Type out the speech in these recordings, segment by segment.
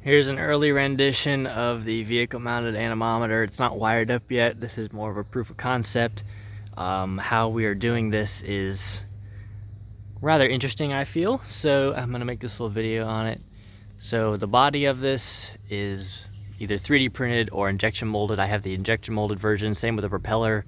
Here's an early rendition of the vehicle mounted anemometer. It's not wired up yet. This is more of a proof of concept. How we are doing this is rather interesting, I feel. So I'm gonna make this little video on it. So the body of this is either 3D printed or injection molded. I have the injection molded version, same with the propeller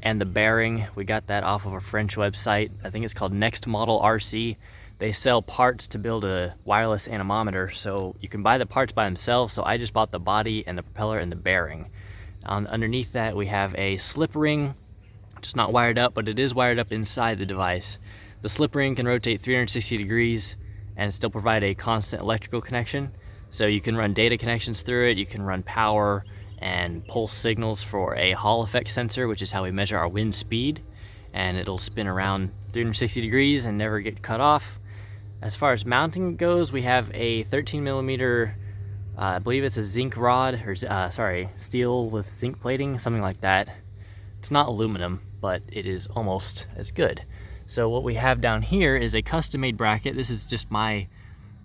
and the bearing. We got that off of a French website. I think it's called Next Model RC. They sell parts to build a wireless anemometer, so you can buy the parts by themselves. So I just bought the body and the propeller and the bearing. Underneath that we have a slip ring, which is not wired up, but it is wired up inside the device. The slip ring can rotate 360 degrees and still provide a constant electrical connection. So you can run data connections through it, you can run power and pulse signals for a Hall effect sensor, which is how we measure our wind speed, and it'll spin around 360 degrees and never get cut off. As far as mounting goes, we have a 13mm, I believe it's a zinc rod, or steel with zinc plating, something like that. It's not aluminum, but it is almost as good. So what we have down here is a custom-made bracket. This is just my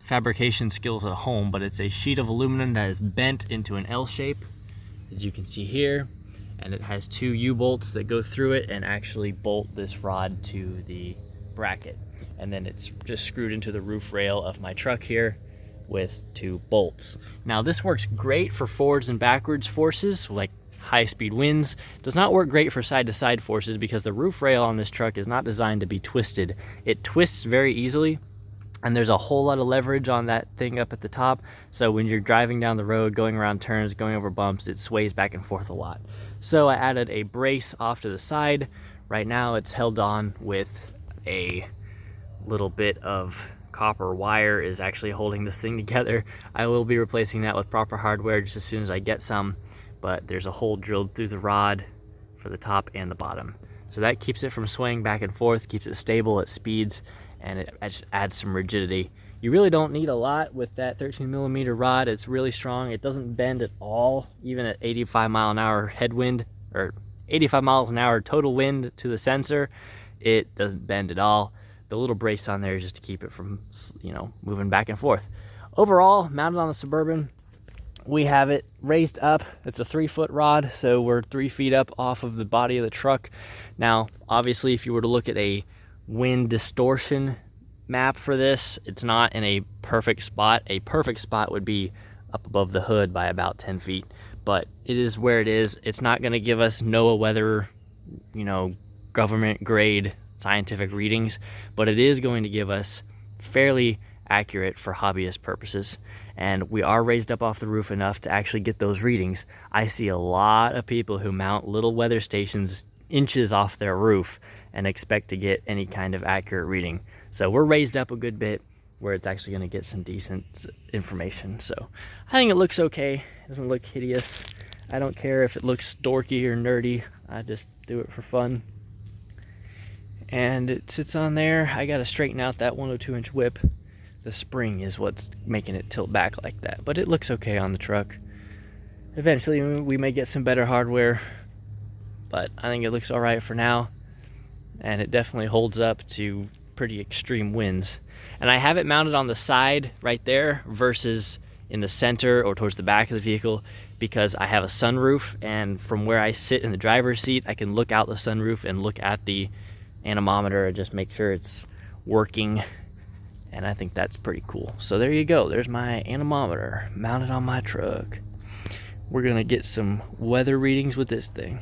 fabrication skills at home, but it's a sheet of aluminum that is bent into an L shape, as you can see here, and it has two U-bolts that go through it and actually bolt this rod to the bracket. And then it's just screwed into the roof rail of my truck here with two bolts. Now this works great for forwards and backwards forces, like high-speed winds. Does not work great for side-to-side forces because the roof rail on this truck is not designed to be twisted. It twists very easily, and there's a whole lot of leverage on that thing up at the top. So when you're driving down the road, going around turns, going over bumps, it sways back and forth a lot. So I added a brace off to the side. Right now it's held on with a little bit of copper wire is actually holding this thing together. I will be replacing that with proper hardware just as soon as I get some, but there's a hole drilled through the rod for the top and the bottom. So that keeps it from swaying back and forth, keeps it stable at speeds, and it just adds some rigidity. You really don't need a lot with that 13mm rod. It's really strong. It doesn't bend at all, even at 85 mile an hour headwind, or 85 miles an hour total wind to the sensor. It doesn't bend at all. The little brace on there is just to keep it from, moving back and forth. Overall, mounted on the Suburban, we have it raised up. It's a 3-foot rod, so we're 3 feet up off of the body of the truck. Now, obviously, if you were to look at a wind distortion map for this, it's not in a perfect spot. A perfect spot would be up above the hood by about 10 feet, but it is where it is. It's not going to give us NOAA weather, government grade scientific readings, but it is going to give us fairly accurate for hobbyist purposes. And we are raised up off the roof enough to actually get those readings. I see a lot of people who mount little weather stations inches off their roof and expect to get any kind of accurate reading. So we're raised up a good bit where it's actually going to get some decent information. So I think it looks okay. It doesn't look hideous. I don't care if it looks dorky or nerdy. I just do it for fun. And it sits on there. I got to straighten out that 102-inch whip. The spring is what's making it tilt back like that, but it looks okay on the truck. Eventually we may get some better hardware, but I think it looks all right for now, and it definitely holds up to pretty extreme winds. And I have it mounted on the side right there versus in the center or towards the back of the vehicle, because I have a sunroof, and from where I sit in the driver's seat I can look out the sunroof and look at the anemometer and just make sure it's working, and I think that's pretty cool. So there you go, there's my anemometer mounted on my truck. We're gonna get some weather readings with this thing.